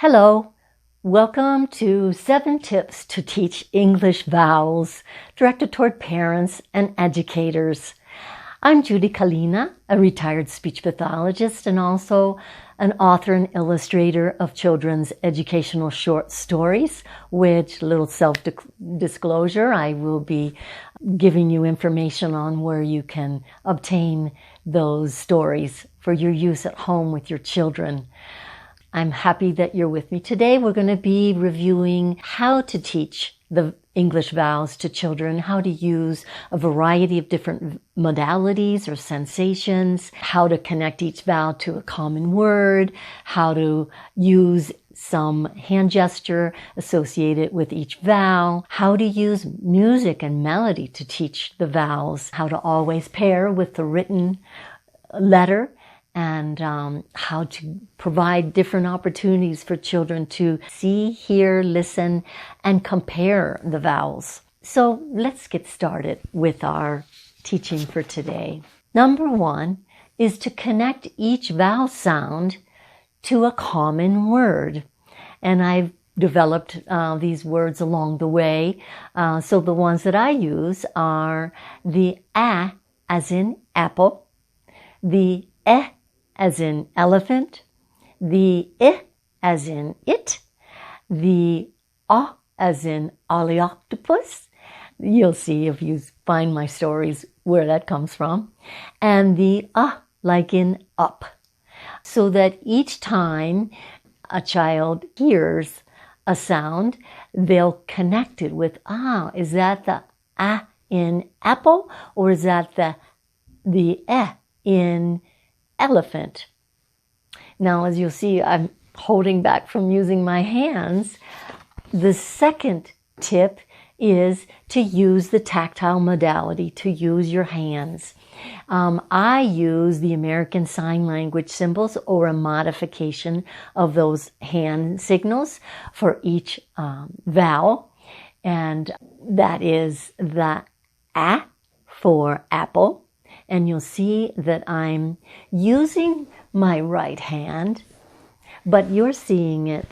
Hello, welcome to 7 Tips to Teach English Vowels, directed toward parents and educators. I'm Judy Kalina, a retired speech pathologist and also an author and illustrator of children's educational short stories, which, little self-disclosure, I will be giving you information on where you can obtain those stories for your use at home with your children. I'm happy that you're with me today. We're going to be reviewing how to teach the English vowels to children, how to use a variety of different modalities or sensations, how to connect each vowel to a common word, how to use some hand gesture associated with each vowel, how to use music and melody to teach the vowels, how to always pair with the written letter, and how to provide different opportunities for children to see, hear, listen, and compare the vowels. So let's get started with our teaching for today. Number 1 is to connect each vowel sound to a common word. And I've developed these words along the way. So the ones that I use are the A as in apple, the E as in elephant, the I as in it, the O as in octopus. You'll see if you find my stories where that comes from. And the like in up. So that each time a child hears a sound, they'll connect it with, is that the A in apple, or is that the E in elephant? Now, as you'll see, I'm holding back from using my hands. The second tip is to use the tactile modality, to use your hands. I use the American Sign Language symbols or a modification of those hand signals for each vowel. And that is the A for apple. And you'll see that I'm using my right hand, but you're seeing it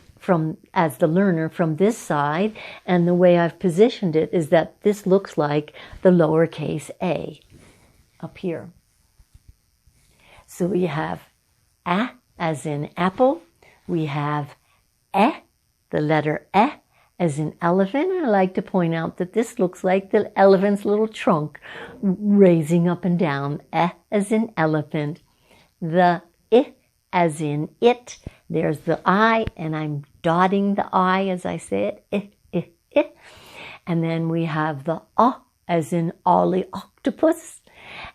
as the learner from this side. And the way I've positioned it is that this looks like the lowercase a up here. So we have A as in apple. We have E, the letter E as in elephant. And I like to point out that this looks like the elephant's little trunk raising up and down. E as in elephant. The I as in it. There's the I, and I'm dotting the I as I say it. I. And then we have the O as in octopus.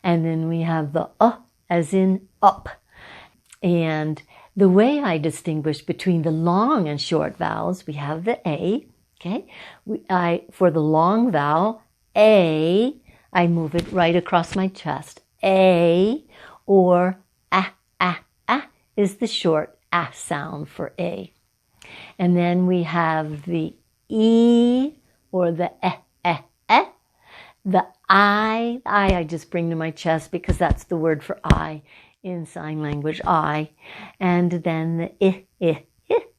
And then we have the as in up. And the way I distinguish between the long and short vowels, we have the A. Okay, for the long vowel, A, I move it right across my chest. A, or A is the short A sound for A. And then we have the E, or the E. The I just bring to my chest because that's the word for I in sign language, I. And then the I,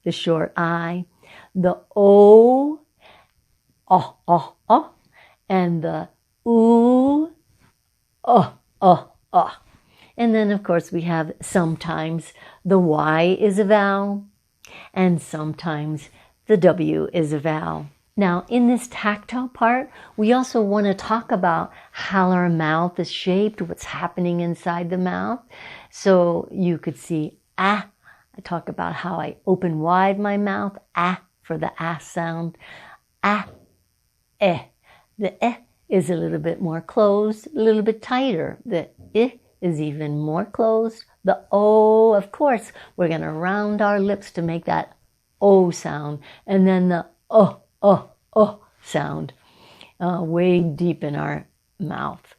the short I. The O, and the oo, And then, of course, we have sometimes the Y is a vowel, and sometimes the W is a vowel. Now, in this tactile part, we also want to talk about how our mouth is shaped, what's happening inside the mouth. So you could see I talk about how I open wide my mouth, for the sound, The E is a little bit more closed, a little bit tighter. The I is even more closed. The O, of course, we're going to round our lips to make that O sound. And then the sound, way deep in our mouth.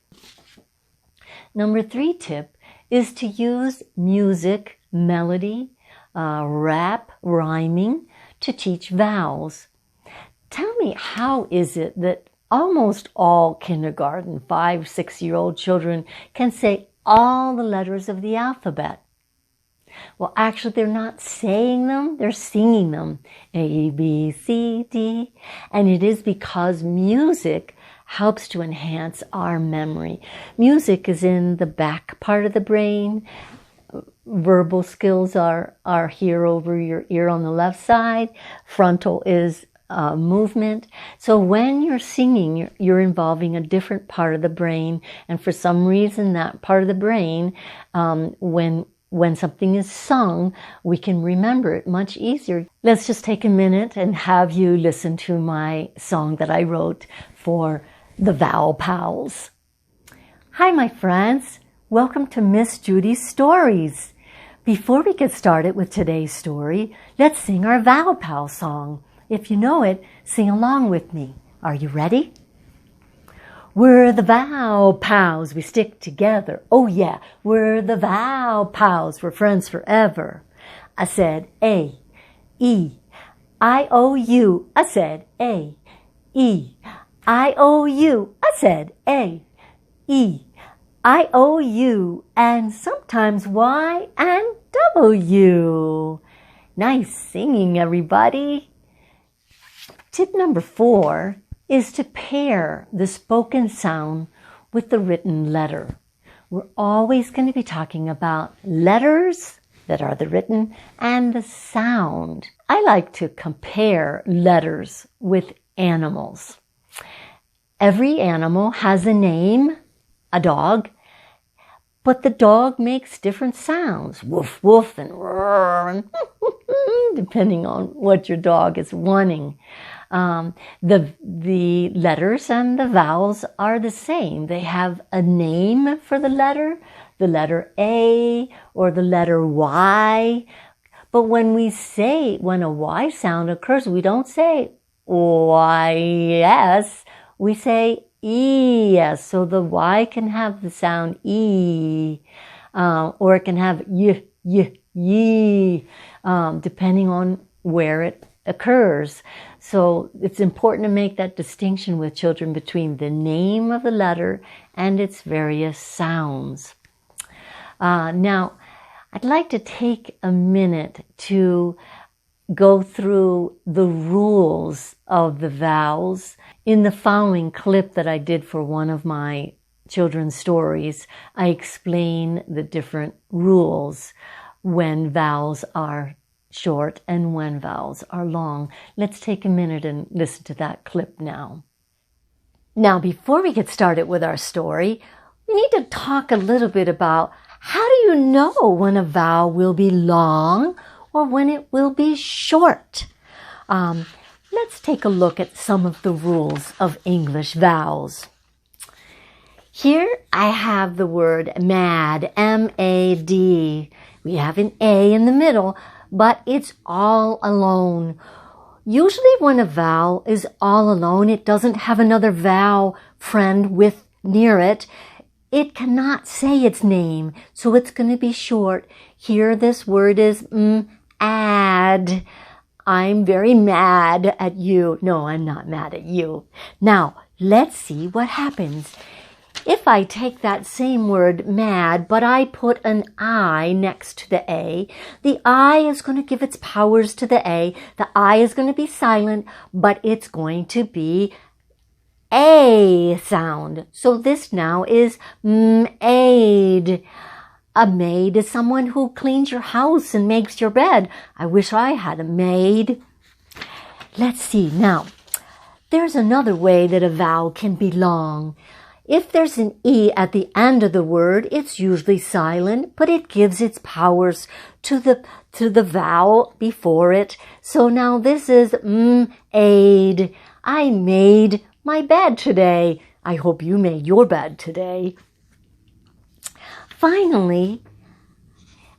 Number 3 tip is to use music, melody, rap, rhyming to teach vowels. Tell me, how is it that almost all kindergarten, 5-6-year-old children can say all the letters of the alphabet? Well, actually, they're not saying them, they're singing them. A, B, C, D. And it is because music helps to enhance our memory. Music is in the back part of the brain. Verbal skills are here over your ear on the left side. Frontal is movement. So when you're singing, you're involving a different part of the brain. And for some reason, that part of the brain, when something is sung, we can remember it much easier. Let's just take a minute and have you listen to my song that I wrote for the Vowel Pals. Hi, my friends. Welcome to Miss Judy's Stories. Before we get started with today's story, let's sing our Vowel Pal song. If you know it, sing along with me. Are you ready? We're the Vowel Pals, we stick together. Oh yeah, we're the Vowel Pals, we're friends forever. I said A, E, I-O-U. I said A, E, I-O-U. I said A, E, I-O-U, and sometimes Y and W. Nice singing, everybody. Tip number 4 is to pair the spoken sound with the written letter. We're always going to be talking about letters that are the written and the sound. I like to compare letters with animals. Every animal has a name, a dog, but the dog makes different sounds, woof, woof, and roar, and depending on what your dog is wanting. The letters and the vowels are the same. They have a name for the letter A or the letter Y. But when a Y sound occurs, we don't say Y-S, we say E-S. So the Y can have the sound E, or it can have Y, depending on where it occurs. So it's important to make that distinction with children between the name of the letter and its various sounds. Now, I'd like to take a minute to go through the rules of the vowels. In the following clip that I did for one of my children's stories, I explain the different rules when vowels are short and when vowels are long. Let's take a minute and listen to that clip now. Now, before we get started with our story, we need to talk a little bit about how do you know when a vowel will be long or when it will be short. Let's take a look at some of the rules of English vowels. Here I have the word mad, M-A-D. We have an A in the middle, but it's all alone. Usually when a vowel is all alone, it doesn't have another vowel friend near it. It cannot say its name, so it's going to be short. Here this word is add. I'm very mad at you. No, I'm not mad at you. Now, let's see what happens. If I take that same word mad, but I put an I next to the A, the I is going to give its powers to the A. The I is going to be silent, but it's going to be A sound. So this now is maid. A maid is someone who cleans your house and makes your bed. I wish I had a maid. Let's see. Now, there's another way that a vowel can be long. If there's an E at the end of the word, it's usually silent, but it gives its powers to the vowel before it. So now this is aid. I made my bed today. I hope you made your bed today. Finally,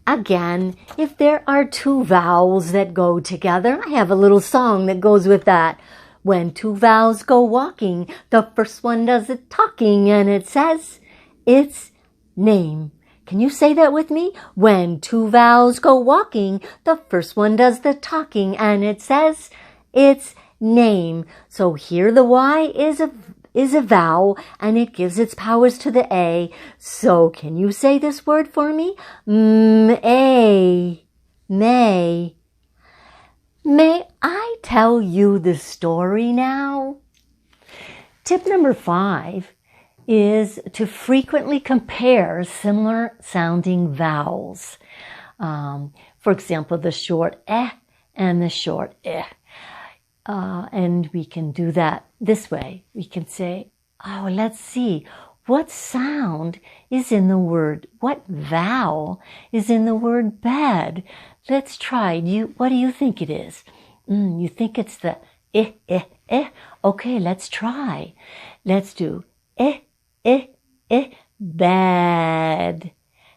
again, if there are two vowels that go together, I have a little song that goes with that. When two vowels go walking, the first one does the talking and it says its name. Can you say that with me? When two vowels go walking, the first one does the talking and it says its name. So here the Y is a vowel and it gives its powers to the A. So can you say this word for me? May. May. May I tell you the story now? Tip number 5 is to frequently compare similar sounding vowels. For example, the short eh and the short eh. And we can do that this way. We can say, oh, let's see, what sound is in the word, what vowel is in the word bed? Let's try. What do you think it is? You think it's the eh, eh, eh? Okay, let's try. Let's do eh, eh, eh, bad.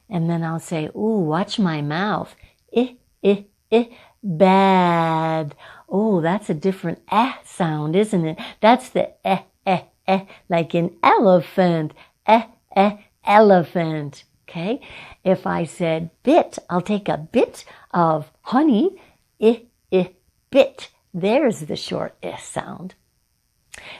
And then I'll say, ooh, watch my mouth. Eh, eh, eh, bad. Oh, that's a different eh sound, isn't it? That's the eh, eh, eh, like an elephant. Eh, eh, elephant. Okay? If I said bit, I'll take a bit of honey. Eh, eh, bit. There's the short eh sound.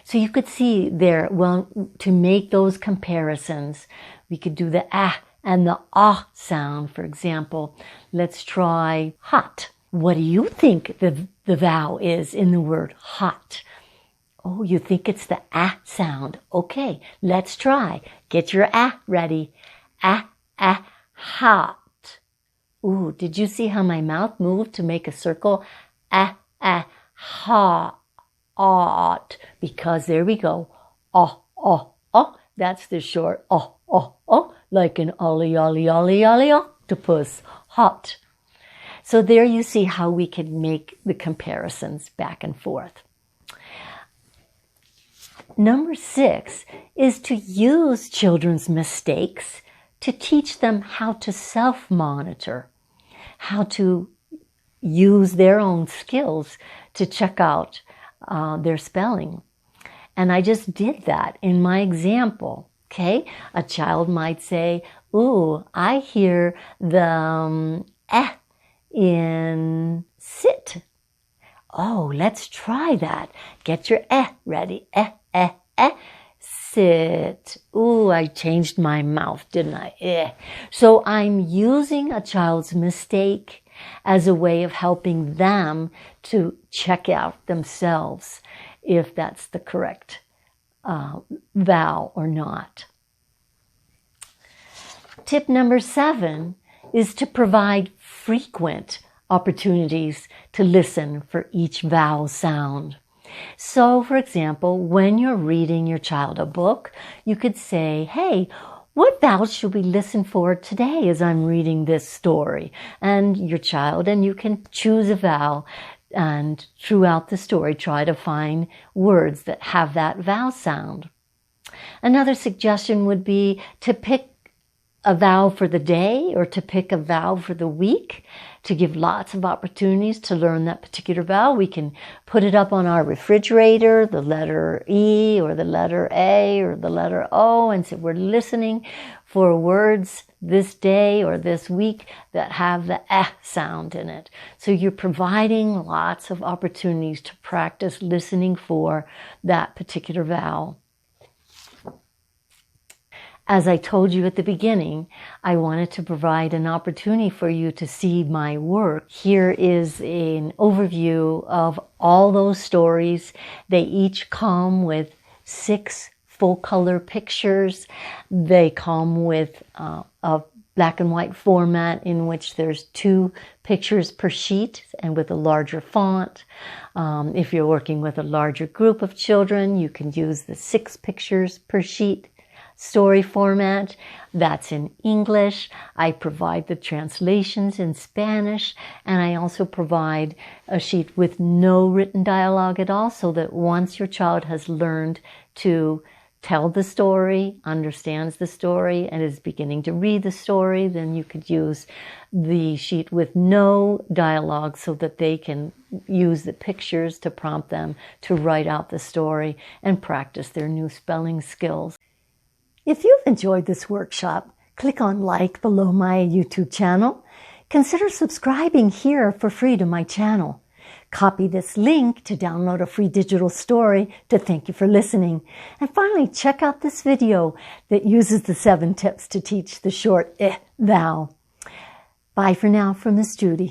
So you could see there, well, to make those comparisons, we could do the ah and the ah sound. For example, let's try hot. What do you think the vowel is in the word hot? Oh, you think it's the ah sound. Okay, let's try. Get your ah ready. Ah, ah, hot. Ooh, did you see how my mouth moved to make a circle? Ah, ah, hot. Because there we go. Oh, oh, oh. That's the short oh, oh, oh. Like an ollie, ollie, ollie, ollie octopus. Hot. So there you see how we can make the comparisons back and forth. Number 6 is to use children's mistakes to teach them how to self-monitor, how to use their own skills to check out their spelling. And I just did that in my example. Okay, a child might say, ooh, I hear the eh in sit. Oh, let's try that. Get your eh ready. Eh, eh, eh. Sit. Ooh, I changed my mouth, didn't I? Eh. So I'm using a child's mistake as a way of helping them to check out themselves if that's the correct vowel or not. Tip number 7 is to provide frequent opportunities to listen for each vowel sound. So, for example, when you're reading your child a book, you could say, hey, what vowels should we listen for today as I'm reading this story? And your child, and you can choose a vowel, and throughout the story, try to find words that have that vowel sound. Another suggestion would be to pick a vowel for the day or to pick a vowel for the week to give lots of opportunities to learn that particular vowel. We can put it up on our refrigerator, the letter E or the letter A or the letter O, and say we're listening for words this day or this week that have the eh sound in it. So you're providing lots of opportunities to practice listening for that particular vowel. As I told you at the beginning, I wanted to provide an opportunity for you to see my work. Here is an overview of all those stories. They each come with 6 full-color pictures. They come with a black and white format in which there's 2 pictures per sheet and with a larger font. If you're working with a larger group of children, you can use the 6 pictures per sheet story format. That's in English. I provide the translations in Spanish, and I also provide a sheet with no written dialogue at all, so that once your child has learned to tell the story, understands the story, and is beginning to read the story, then you could use the sheet with no dialogue so that they can use the pictures to prompt them to write out the story and practice their new spelling skills. If you've enjoyed this workshop, click on like below my YouTube channel. Consider subscribing here for free to my channel. Copy this link to download a free digital story to thank you for listening. And finally, check out this video that uses the 7 tips to teach the short vowel. Bye for now from Miss Judy.